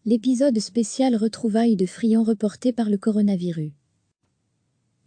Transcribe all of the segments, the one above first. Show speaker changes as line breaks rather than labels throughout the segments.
L'épisode spécial retrouvailles de Friand reporté par le coronavirus.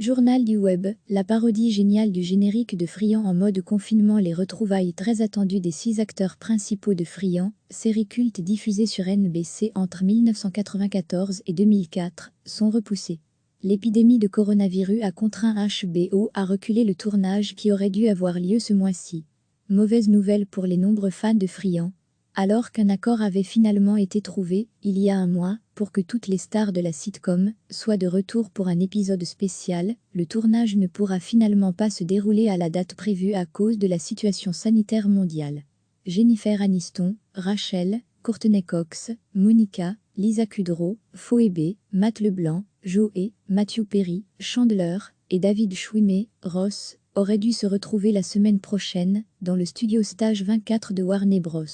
Journal du web, la parodie géniale du générique de Friand en mode confinement. Les retrouvailles très attendues des 6 acteurs principaux de Friand, série culte diffusée sur NBC entre 1994 et 2004, sont repoussées. L'épidémie de coronavirus a contraint HBO à reculer le tournage qui aurait dû avoir lieu ce mois-ci. Mauvaise nouvelle pour les nombreux fans de Friand. Alors qu'un accord avait finalement été trouvé, il y a un mois, pour que toutes les stars de la sitcom soient de retour pour un épisode spécial, le tournage ne pourra finalement pas se dérouler à la date prévue à cause de la situation sanitaire mondiale. Jennifer Aniston, Rachel, Courtney Cox, Monica, Lisa Kudrow, Phoebe, Matt LeBlanc, Joey, Matthew Perry, Chandler et David Schwimmer, Ross, auraient dû se retrouver la semaine prochaine dans le studio Stage 24 de Warner Bros.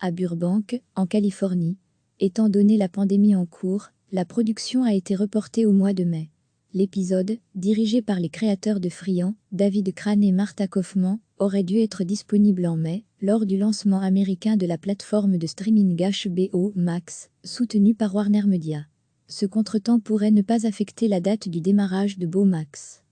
À Burbank, en Californie. Étant donné la pandémie en cours, la production a été reportée au mois de mai. L'épisode, dirigé par les créateurs de Friand, David Crane et Martha Kaufman, aurait dû être disponible en mai, lors du lancement américain de la plateforme de streaming HBO Max, soutenue par Warner Media. Ce contretemps pourrait ne pas affecter la date du démarrage de Max.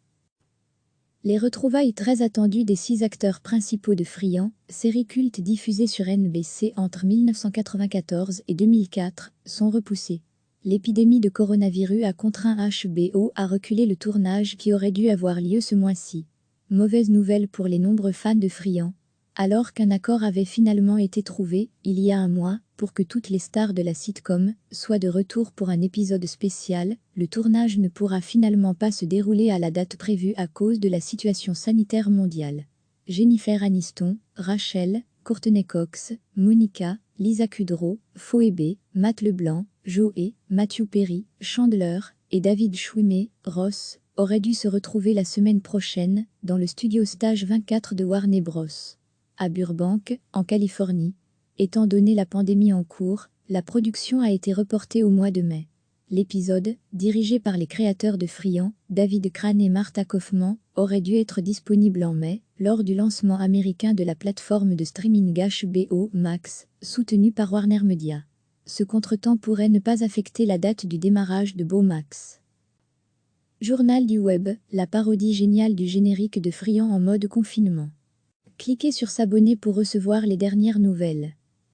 Les retrouvailles très attendues des 6 acteurs principaux de Friand, série culte diffusée sur NBC entre 1994 et 2004, sont repoussées. L'épidémie de coronavirus a contraint HBO à reculer le tournage qui aurait dû avoir lieu ce mois-ci. Mauvaise nouvelle pour les nombreux fans de Friand. Alors qu'un accord avait finalement été trouvé, il y a un mois, pour que toutes les stars de la sitcom soient de retour pour un épisode spécial, le tournage ne pourra finalement pas se dérouler à la date prévue à cause de la situation sanitaire mondiale. Jennifer Aniston, Rachel, Courtney Cox, Monica, Lisa Kudrow, Phoebe, Matt LeBlanc, Joey, Matthew Perry, Chandler et David Schwimmer, Ross, auraient dû se retrouver la semaine prochaine dans le studio Stage 24 de Warner Bros. À Burbank, en Californie. Étant donné la pandémie en cours, la production a été reportée au mois de mai. L'épisode, dirigé par les créateurs de Friand, David Crane et Martha Kaufman, aurait dû être disponible en mai, lors du lancement américain de la plateforme de streaming HBO Max, soutenue par Warner Media. Ce contretemps pourrait ne pas affecter la date du démarrage de Max. Journal du web, la parodie géniale du générique de Friand en mode confinement. Cliquez sur s'abonner pour recevoir les dernières nouvelles.